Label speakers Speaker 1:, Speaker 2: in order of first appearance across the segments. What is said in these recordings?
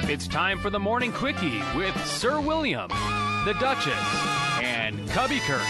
Speaker 1: It's time for the Morning Quickie with Sir William, the Duchess, and Cubbie Curt.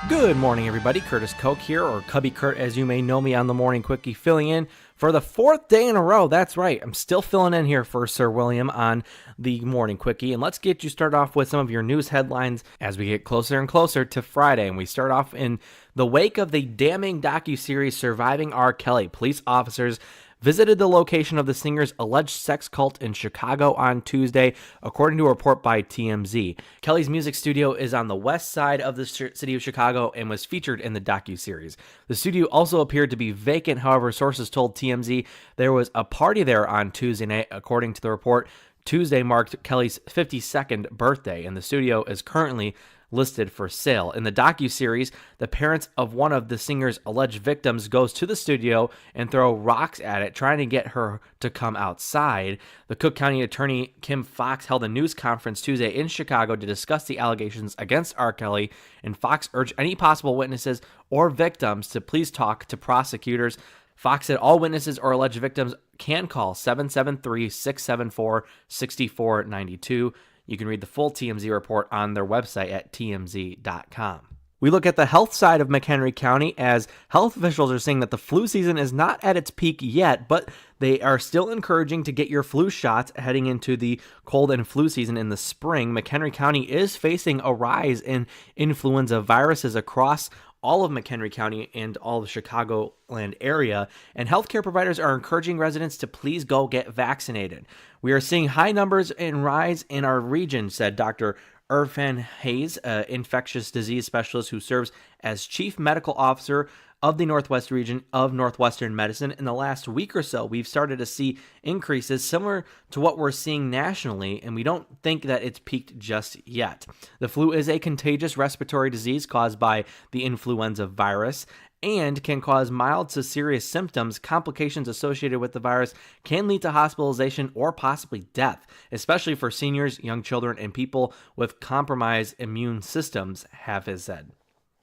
Speaker 2: Good morning, everybody. Curtis Koch here, or Cubbie Curt, as you may know me on the Morning Quickie, filling in for the fourth day in a row. That's right. I'm still filling in here for Sir William on the Morning Quickie. And let's get you started off with some of your news headlines as we get closer and closer to Friday. And we start off in the wake of the damning docuseries Surviving R. Kelly. Police officers visited the location of the singer's alleged sex cult in Chicago on Tuesday, according to a report by TMZ. Kelly's music studio is on the west side of the city of Chicago and was featured in the docuseries. The studio also appeared to be vacant. However, sources told TMZ there was a party there on Tuesday night. According to the report, Tuesday marked Kelly's 52nd birthday, and the studio is currently listed for sale. In the docuseries, the parents of one of the singer's alleged victims goes to the studio and throw rocks at it, trying to get her to come outside. The Cook County attorney Kim Foxx held a news conference Tuesday in Chicago to discuss the allegations against R. Kelly, and Foxx urged any possible witnesses or victims to please talk to prosecutors. Foxx said all witnesses or alleged victims can call 773-674-6492. You can read the full TMZ report on their website at tmz.com. We look at the health side of McHenry County, as health officials are saying that the flu season is not at its peak yet, but they are still encouraging to get your flu shots heading into the cold and flu season in the spring. McHenry County is facing a rise in influenza viruses across all of McHenry County and all the Chicagoland area, and healthcare providers are encouraging residents to please go get vaccinated. We are seeing high numbers and rise in our region, said Dr. Irfan Hayes, infectious disease specialist who serves as chief medical officer of the Northwest region of Northwestern Medicine. In the last week or so, we've started to see increases similar to what we're seeing nationally, and we don't think that it's peaked just yet. The flu is a contagious respiratory disease caused by the influenza virus and can cause mild to serious symptoms. Complications associated with the virus can lead to hospitalization or possibly death, especially for seniors, young children, and people with compromised immune systems, Hafiz said.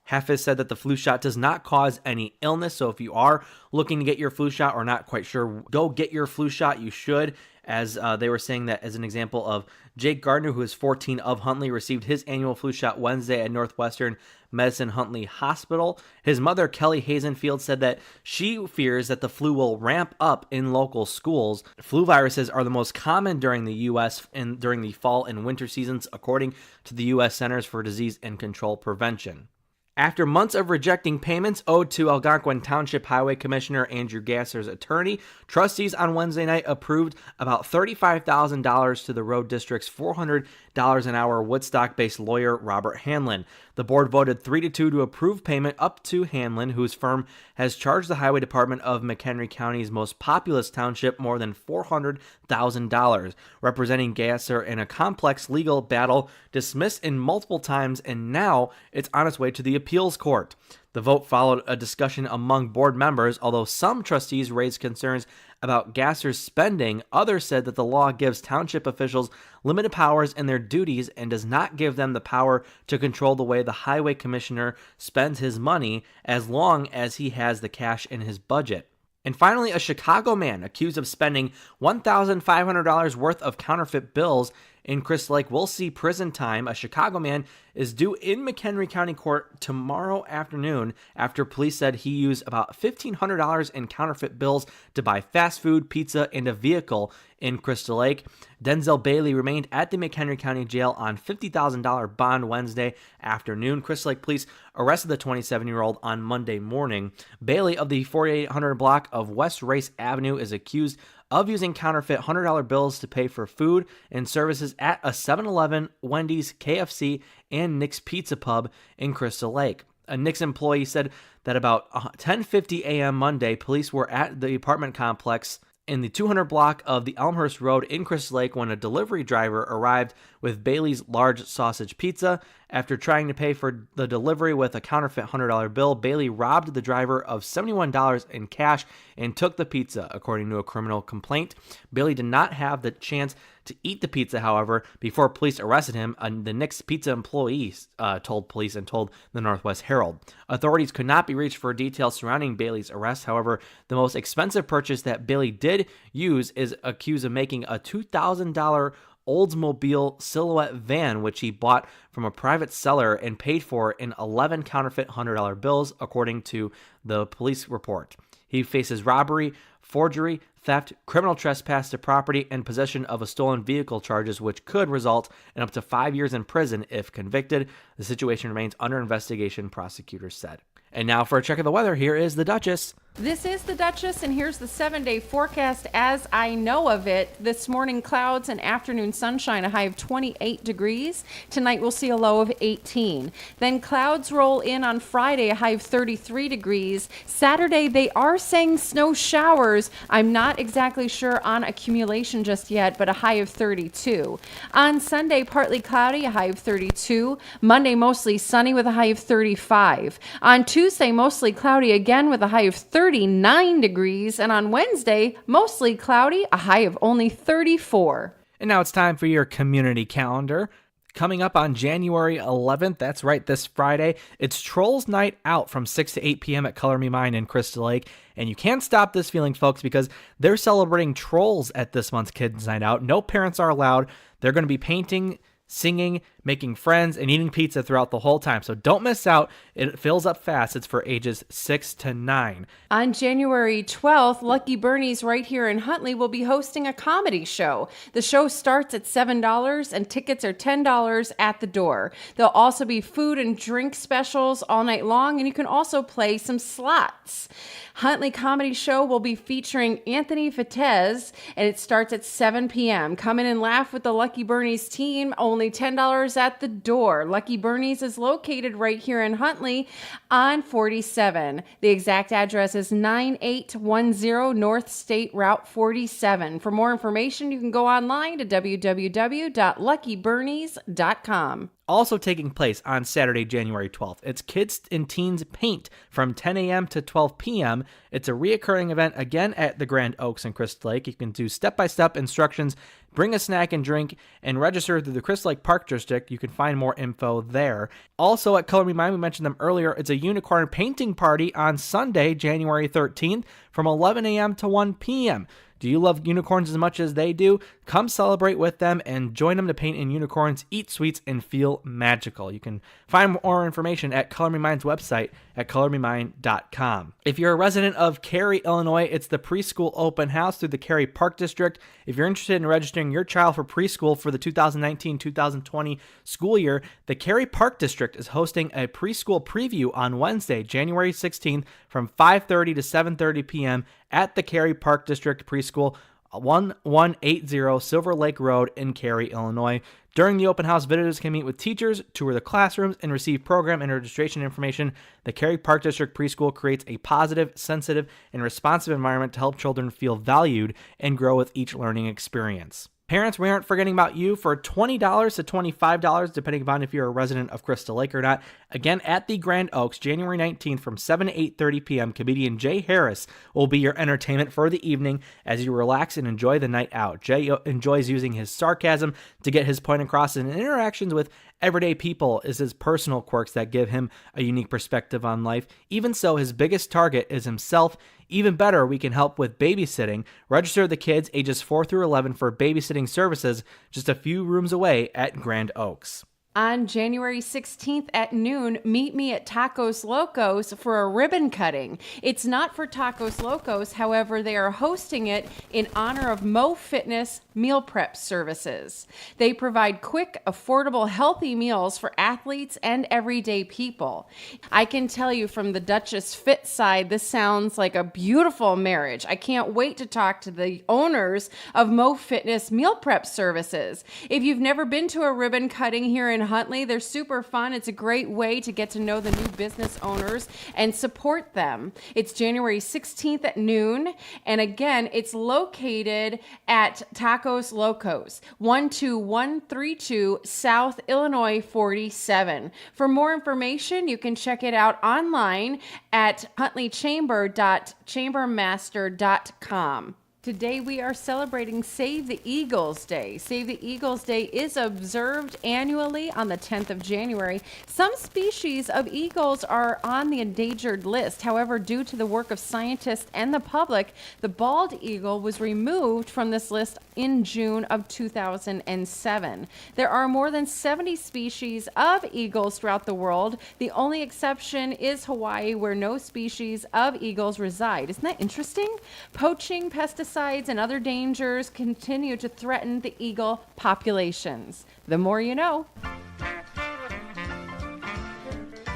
Speaker 2: Hafiz said that the flu shot does not cause any illness, so if you are looking to get your flu shot or not quite sure, go get your flu shot. You should, as they were saying that as an example of Jake Gardner, who is 14 of Huntley, received his annual flu shot Wednesday at Northwestern Medicine Huntley Hospital. His mother, Kelly Hazenfield, said that she fears that the flu will ramp up in local schools. Flu viruses are the most common during the U.S. and during the fall and winter seasons, according to the U.S. Centers for Disease and Control Prevention. After months of rejecting payments owed to Algonquin Township Highway Commissioner Andrew Gasser's attorney, trustees on Wednesday night approved about $35,000 to the road district's $400 an hour Woodstock-based lawyer Robert Hanlon. The board voted 3-2 to approve payment up to Hanlon, whose firm has charged the Highway Department of McHenry County's most populous township more than $400,000, representing Gasser in a complex legal battle dismissed in multiple times, and now it's on its way to the appeals court. The vote followed a discussion among board members. Although some trustees raised concerns about Gasser's spending, others said that the law gives township officials limited powers in their duties and does not give them the power to control the way the highway commissioner spends his money, as long as he has the cash in his budget. And finally, a Chicago man accused of spending $1,500 worth of counterfeit bills in Crystal Lake will see prison time. A Chicago man is due in McHenry County Court tomorrow afternoon after police said he used about $1,500 in counterfeit bills to buy fast food, pizza, and a vehicle in Crystal Lake. Denzel Bailey remained at the McHenry County Jail on $50,000 bond Wednesday afternoon. Crystal Lake police arrested the 27-year-old on Monday morning. Bailey of the 4800 block of West Race Avenue is accused of using counterfeit $100 bills to pay for food and services at a 7-Eleven, Wendy's, KFC, and Nick's Pizza Pub in Crystal Lake. A Nick's employee said that about 10:50 a.m. Monday, police were at the apartment complex in the 200 block of the Elmhurst Road in Crystal Lake when a delivery driver arrived with Bailey's large sausage pizza. After trying to pay for the delivery with a counterfeit $100 bill, Bailey robbed the driver of $71 in cash and took the pizza, according to a criminal complaint. Bailey did not have the chance to eat the pizza, however, before police arrested him. The Nick's Pizza employee told police and told the Northwest Herald. Authorities could not be reached for details surrounding Bailey's arrest. However, the most expensive purchase that Bailey did use is accused of making a $2,000 Oldsmobile Silhouette van, which he bought from a private seller and paid for in 11 counterfeit $100 bills, according to the police report. He faces robbery, forgery, theft, criminal trespass to property, and possession of a stolen vehicle charges, which could result in up to 5 years in prison if convicted. The situation remains under investigation, prosecutors said. And now for a check of the weather, here is the Duchess.
Speaker 3: This is the Duchess, and here's the 7-day forecast as I know of it. This morning, clouds and afternoon sunshine, a high of 28 degrees. Tonight, we'll see a low of 18. Then clouds roll in on Friday, a high of 33 degrees. Saturday, they are saying snow showers. I'm not exactly sure on accumulation just yet, but a high of 32. On Sunday, partly cloudy, a high of 32. Monday, mostly sunny with a high of 35. On Tuesday, mostly cloudy again with a high of 39 degrees, and on Wednesday, mostly cloudy, a high of only 34.
Speaker 2: And now it's time for your community calendar. Coming up on January 11th, that's right, this Friday, it's Trolls Night Out from 6 to 8 p.m. at Color Me Mine in Crystal Lake. And you can't stop this feeling, folks, because they're celebrating trolls at this month's Kids Night Out. No parents are allowed. They're going to be painting, singing, making friends, and eating pizza throughout the whole time. So don't miss out. It fills up fast. It's for ages 6 to 9.
Speaker 3: On January 12th, Lucky Bernie's right here in Huntley will be hosting a comedy show. The show starts at $7 and tickets are $10 at the door. There'll also be food and drink specials all night long, and you can also play some slots. Huntley Comedy Show will be featuring Anthony Fatez, and it starts at 7 p.m. Come in and laugh with the Lucky Bernie's team. Only $10 at the door. Lucky Bernie's is located right here in Huntley on 47. The exact address is 9810 North State Route 47. For more information, you can go online to www.luckybernies.com.
Speaker 2: Also taking place on Saturday, January 12th. It's Kids and Teens Paint from 10 a.m. to 12 p.m. It's a reoccurring event again at the Grand Oaks in Crystal Lake. You can do step-by-step instructions, bring a snack and drink, and register through the Crystal Lake Park District. You can find more info there. Also at Color Me Mine, we mentioned them earlier, it's a unicorn painting party on Sunday, January 13th from 11 a.m. to 1 p.m. Do you love unicorns as much as they do? Come celebrate with them and join them to paint in unicorns, eat sweets, and feel magical. You can find more information at Color Me Mine's website at colormemine.com. If you're a resident of Cary, Illinois, it's the preschool open house through the Cary Park District. If you're interested in registering your child for preschool for the 2019-2020 school year, the Cary Park District is hosting a preschool preview on Wednesday, January 16th from 5:30 to 7:30 p.m. at the Cary Park District Preschool, 1180 Silver Lake Road in Cary, Illinois. During the open house, visitors can meet with teachers, tour the classrooms, and receive program and registration information. The Cary Park District Preschool creates a positive, sensitive, and responsive environment to help children feel valued and grow with each learning experience. Parents, we aren't forgetting about you for $20 to $25, depending upon if you're a resident of Crystal Lake or not. Again, at the Grand Oaks, January 19th from 7 to 8:30 p.m., comedian Jay Harris will be your entertainment for the evening as you relax and enjoy the night out. Jay enjoys using his sarcasm to get his point across, and interactions with everyday people is his personal quirks that give him a unique perspective on life. Even so, his biggest target is himself. Even better, we can help with babysitting. Register the kids ages 4 through 11 for babysitting services just a few rooms away at Grand Oaks.
Speaker 3: On January 16th at noon, meet me at Tacos Locos for a ribbon cutting. It's not for Tacos Locos, however, they are hosting it in honor of Mo Fitness meal prep services. They provide quick, affordable, healthy meals for athletes and everyday people. I can tell you from the Duchess Fit side, this sounds like a beautiful marriage. I can't wait to talk to the owners of Mo Fitness meal prep services. If you've never been to a ribbon cutting here in in Huntley. They're super fun. It's a great way to get to know the new business owners and support them. It's January 16th at noon. And again, it's located at Tacos Locos, 12132 South Illinois 47. For more information, you can check it out online at huntleychamber.chambermaster.com. Today we are celebrating Save the Eagles Day. Save the Eagles Day is observed annually on the 10th of January. Some species of eagles are on the endangered list. However, due to the work of scientists and the public, the bald eagle was removed from this list in June of 2007. There are more than 70 species of eagles throughout the world. The only exception is Hawaii, where no species of eagles reside. Isn't that interesting? Poaching, pesticides, and other dangers continue to threaten the eagle populations. The more you know.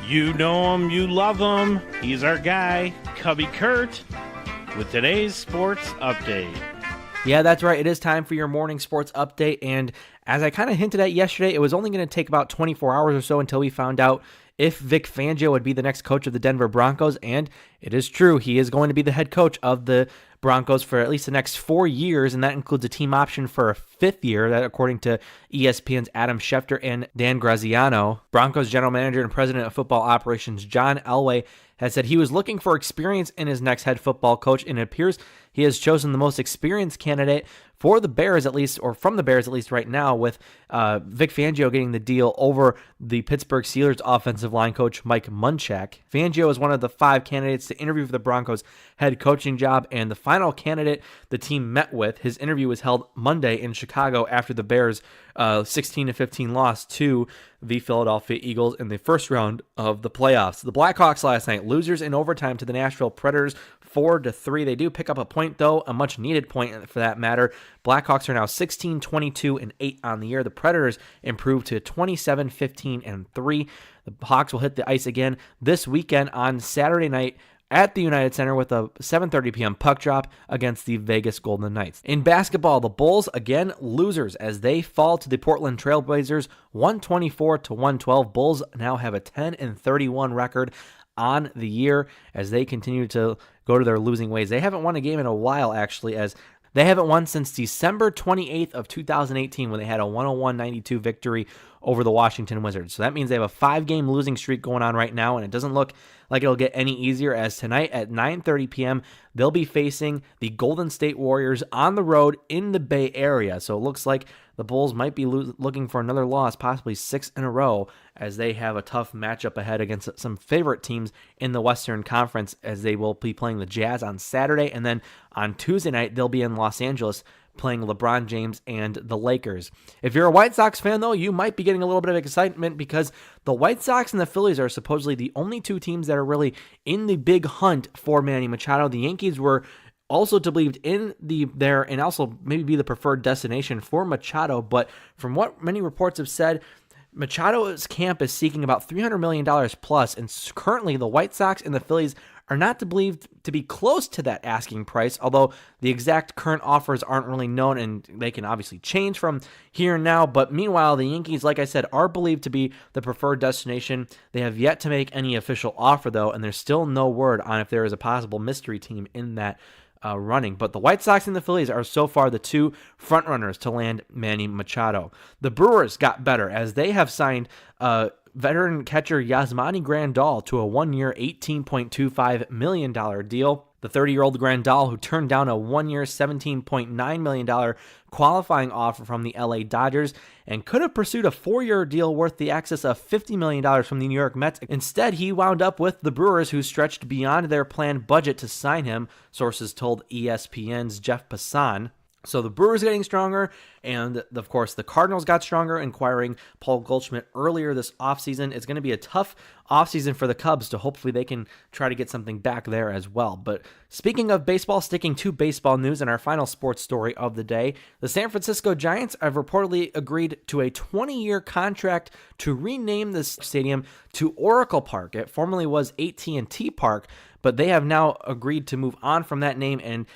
Speaker 4: You know him, you love him. He's our guy, Cubbie Curt, with today's sports update.
Speaker 2: Yeah, that's right. It is time for your morning sports update. And as I kind of hinted at yesterday, it was only going to take about 24 hours or so until we found out if Vic Fangio would be the next coach of the Denver Broncos. And it is true. He is going to be the head coach of the Broncos for at least the next 4 years, and that includes a team option for a 5th year, that according to ESPN's Adam Schefter and Dan Graziano. Broncos general manager and president of football operations John Elway has said he was looking for experience in his next head football coach, and it appears he has chosen the most experienced candidate for the Bears, at least, or from the Bears at least right now, with Vic Fangio getting the deal over the Pittsburgh Steelers offensive line coach Mike Munchak. Fangio is one of the 5 candidates to interview for the Broncos head coaching job, and the final candidate the team met with, his interview was held Monday in Chicago after the Bears' 16-15 loss to the Philadelphia Eagles in the first round of the playoffs. The Blackhawks last night, losers in overtime to the Nashville Predators, 4-3. They do pick up a point, though, a much-needed point for that matter. Blackhawks are now 16-22-8 on the year. The Predators improved to 27-15-3. The Hawks will hit the ice again this weekend on Saturday night at the United Center with a 7:30 p.m. puck drop against the Vegas Golden Knights. In basketball, the Bulls, again, losers as they fall to the Portland Trail Blazers 124-112. Bulls now have a 10-31 record on the year as they continue to go to their losing ways. They haven't won a game in a while, actually, as they haven't won since December 28th of 2018 when they had a 101-92 victory over the Washington Wizards. So that means they have a 5-game losing streak going on right now, and it doesn't look like it'll get any easier, as tonight at 9:30 p.m., they'll be facing the Golden State Warriors on the road in the Bay Area. So it looks like the Bulls might be looking for another loss, possibly 6 in a row, as they have a tough matchup ahead against some favorite teams in the Western Conference, as they will be playing the Jazz on Saturday, and then on Tuesday night, they'll be in Los Angeles playing LeBron James and the Lakers. If you're a White Sox fan, though, you might be getting a little bit of excitement because the White Sox and the Phillies are supposedly the only 2 teams that are really in the big hunt for Manny Machado. The Yankees were also to believe in there and also maybe be the preferred destination for Machado, but from what many reports have said, Machado's camp is seeking about $300 million plus, and currently the White Sox and the Phillies are not to believe to be close to that asking price, although the exact current offers aren't really known, and they can obviously change from here and now. But meanwhile, the Yankees, like I said, are believed to be the preferred destination. They have yet to make any official offer, though, and there's still no word on if there is a possible mystery team in that running. But the White Sox and the Phillies are so far the 2 frontrunners to land Manny Machado. The Brewers got better as they have signed veteran catcher Yasmani Grandal to a 1-year, $18.25 million deal. The 30-year-old Grandal, who turned down a 1-year, $17.9 million qualifying offer from the LA Dodgers and could have pursued a 4-year deal worth the excess of $50 million from the New York Mets. Instead, he wound up with the Brewers, who stretched beyond their planned budget to sign him, sources told ESPN's Jeff Passan. So the Brewers getting stronger, and of course the Cardinals got stronger, acquiring Paul Goldschmidt earlier this offseason. It's going to be a tough offseason for the Cubs, so hopefully they can try to get something back there as well. But speaking of baseball, sticking to baseball news and our final sports story of the day, the San Francisco Giants have reportedly agreed to a 20-year contract to rename this stadium to Oracle Park. It formerly was AT&T Park, but they have now agreed to move on from that name, and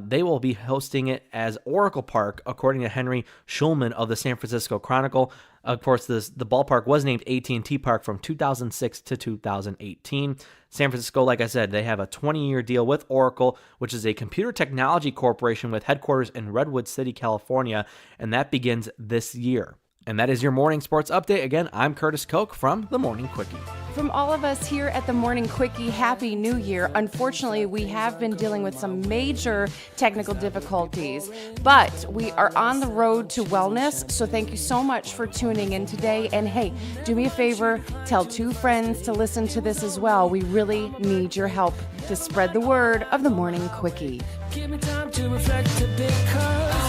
Speaker 2: they will be hosting it as Oracle Park, according to Henry Schulman of the San Francisco Chronicle. Of course, the ballpark was named AT&T Park from 2006 to 2018. San Francisco, like I said, they have a 20-year deal with Oracle, which is a computer technology corporation with headquarters in Redwood City, California, and that begins this year. And that is your morning sports update. Again, I'm Curtis Koch from The Morning Quickie.
Speaker 3: From all of us here at The Morning Quickie, Happy New Year. Unfortunately, we have been dealing with some major technical difficulties, but we are on the road to wellness. So thank you so much for tuning in today. And hey, do me a favor, tell 2 friends to listen to this as well. We really need your help to spread the word of The Morning Quickie.
Speaker 5: Give me time to reflect a bit, 'cause